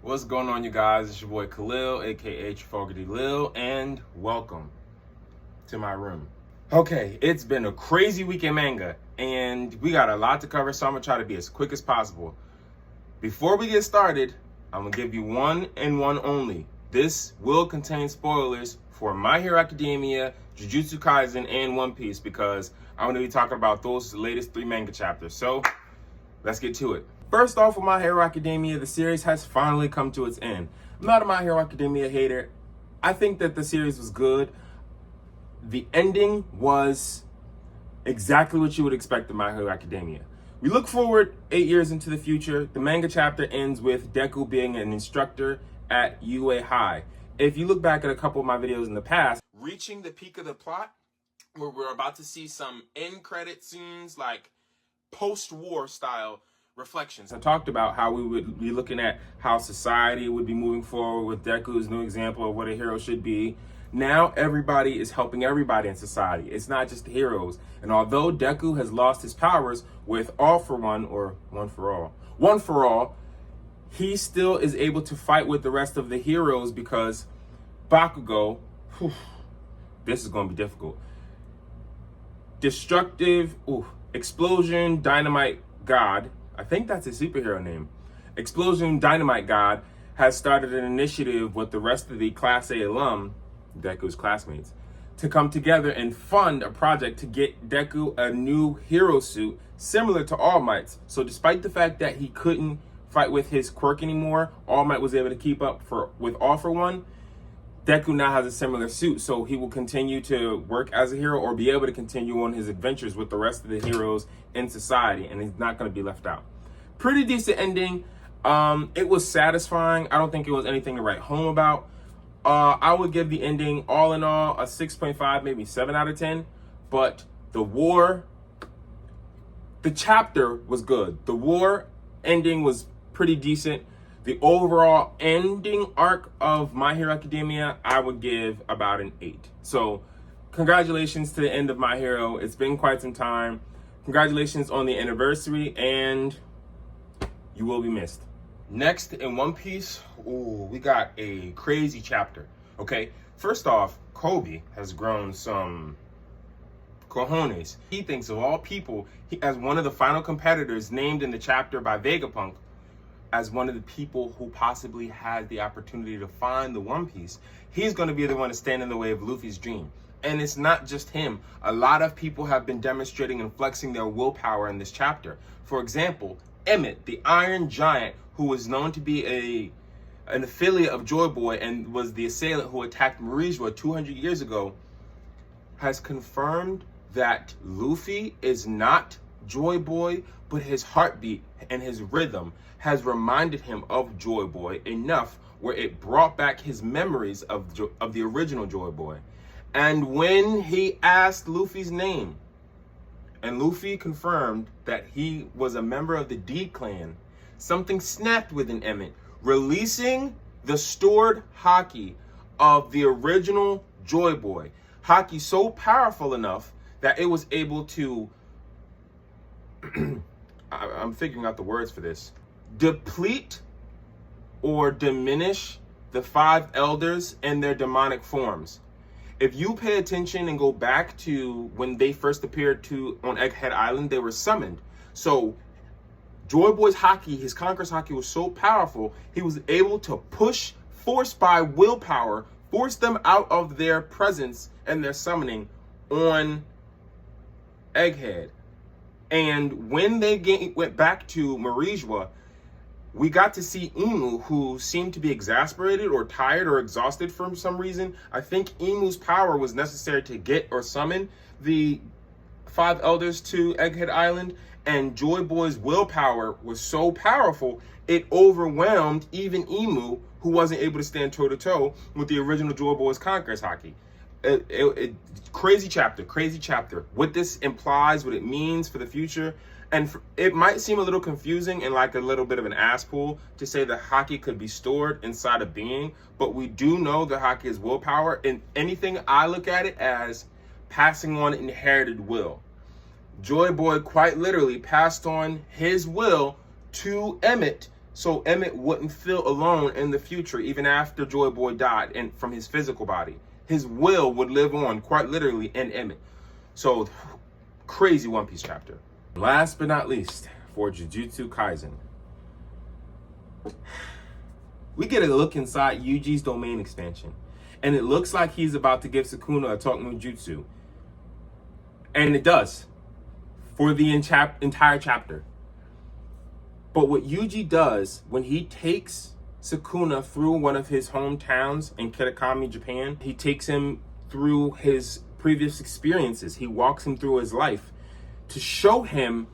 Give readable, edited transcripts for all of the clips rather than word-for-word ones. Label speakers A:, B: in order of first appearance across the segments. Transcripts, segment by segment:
A: What's going on, you guys? It's your boy Khalil, aka Trafalgar Lil, and welcome to my room. Okay, it's been a crazy week in manga, and we got a lot to cover, so I'm gonna try to be as quick as possible. Before we get started, I'm gonna give you one and one only. This will contain spoilers for My Hero Academia, Jujutsu Kaisen, and One Piece, because I'm gonna be talking about those latest 3 manga chapters. So let's get to it. First off, with My Hero Academia, the series has finally come to its end. I'm not a My Hero Academia hater. I think that the series was good. The ending was exactly what you would expect of My Hero Academia. We look forward 8 years into the future. The manga chapter ends with Deku being an instructor at UA High. If you look back at a couple of my videos in the past, reaching the peak of the plot, where we're about to see some end credit scenes, like post-war style reflections. I talked about how we would be looking at how society would be moving forward with Deku's new example of what a hero should be. Now everybody is helping everybody in society. It's not just the heroes. And although Deku has lost his powers with All for One, or One for All, he still is able to fight with the rest of the heroes because Bakugo, this is going to be difficult. Destructive, Explosion Dynamite God, I think that's his superhero name. Explosion Dynamite God has started an initiative with the rest of the Class A alum, Deku's classmates, to come together and fund a project to get Deku a new hero suit similar to All Might's. So despite the fact that he couldn't fight with his quirk anymore, All Might was able to keep up with All for One. Deku now has a similar suit, so he will continue to work as a hero or be able to continue on his adventures with the rest of the heroes in society, and he's not going to be left out. Pretty decent ending. It was satisfying. I don't think it was anything to write home about. I would give the ending, all in all, a 6.5, maybe 7 out of 10. But the chapter was good. The war ending was pretty decent. The overall ending arc of My Hero Academia, I would give about an 8. So congratulations to the end of My Hero. It's been quite some time. Congratulations on the anniversary, and you will be missed. Next, in One Piece, we got a crazy chapter. Okay, first off, Kobe has grown some cojones. He thinks of all people, as one of the final competitors named in the chapter by Vegapunk, as one of the people who possibly had the opportunity to find the One Piece. He's going to be the one to stand in the way of Luffy's dream. And it's not just him. A lot of people have been demonstrating and flexing their willpower in this chapter. For example, Emmet, the Iron Giant, who was known to be an affiliate of Joyboy and was the assailant who attacked Marijua 200 years ago, has confirmed that Luffy is not Joyboy, but his heartbeat and his rhythm has reminded him of Joyboy enough where it brought back his memories of the original Joyboy. And when he asked Luffy's name, and Luffy confirmed that he was a member of the D clan, something snapped within Emmet, releasing the stored haki of the original Joyboy. Haki so powerful enough that it was able to I'm figuring out the words for this. Deplete or diminish the 5 elders and their demonic forms. If you pay attention and go back to when they first appeared on Egghead Island, they were summoned. So Joyboy's haki, his Conqueror's haki, was so powerful, he was able to force by willpower, force them out of their presence and their summoning on Egghead. And when they went back to Marijua, we got to see Imu, who seemed to be exasperated or tired or exhausted for some reason. I think Imu's power was necessary to get or summon the 5 elders to Egghead Island, and Joyboy's willpower was so powerful, it overwhelmed even Imu, who wasn't able to stand toe-to-toe with the original Joyboy's Conqueror's haki. Crazy chapter. What this implies, what it means for the future. And it might seem a little confusing and like a little bit of an ass pull to say that haki could be stored inside a being, but we do know that haki is willpower, and anything I look at it as passing on inherited will. Joyboy quite literally passed on his will to Emmet so Emmet wouldn't feel alone in the future, even after Joyboy died and from his physical body. His will would live on, quite literally, in Emmet. So, crazy One Piece chapter. Last but not least, for Jujutsu Kaisen, we get a look inside Yuji's domain expansion. And it looks like he's about to give Sukuna a talk no jutsu. And it does. For the entire chapter. But what Yuji does when he takes Sukuna through one of his hometowns in Kitakami, Japan, he takes him through his previous experiences. He walks him through his life to show him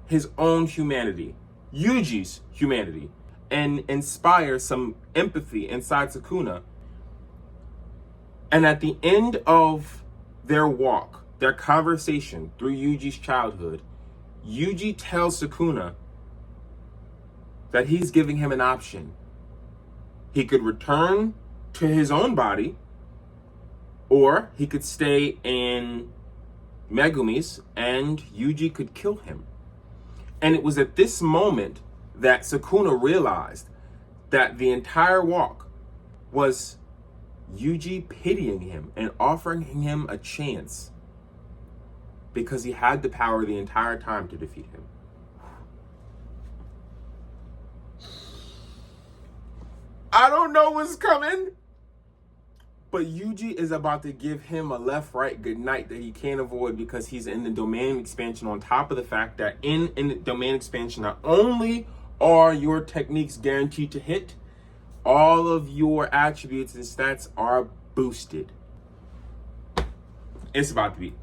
A: his own humanity, Yuji's humanity, and inspire some empathy inside Sukuna. And at the end of their walk, their conversation through Yuji's childhood, Yuji tells Sukuna that he's giving him an option. He could return to his own body, or he could stay in Megumi's and Yuji could kill him. And it was at this moment that Sukuna realized that the entire walk was Yuji pitying him and offering him a chance because he had the power the entire time to defeat him. I don't know what's coming, but Yuji is about to give him a left-right goodnight that he can't avoid because he's in the domain expansion, on top of the fact that in the domain expansion, not only are your techniques guaranteed to hit, all of your attributes and stats are boosted. It's about to be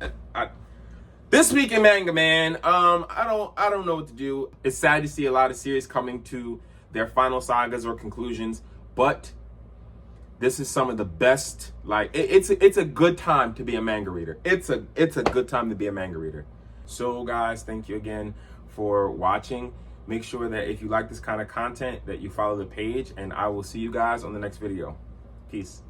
A: this week in manga, man. I don't know what to do. It's sad to see a lot of series coming to their final sagas or conclusions, but this is some of the best. Like it's a good time to be a manga reader. It's a good time to be a manga reader. So guys, thank you again for watching. Make sure that if you like this kind of content that you follow the page, and I will see you guys on the next video. Peace.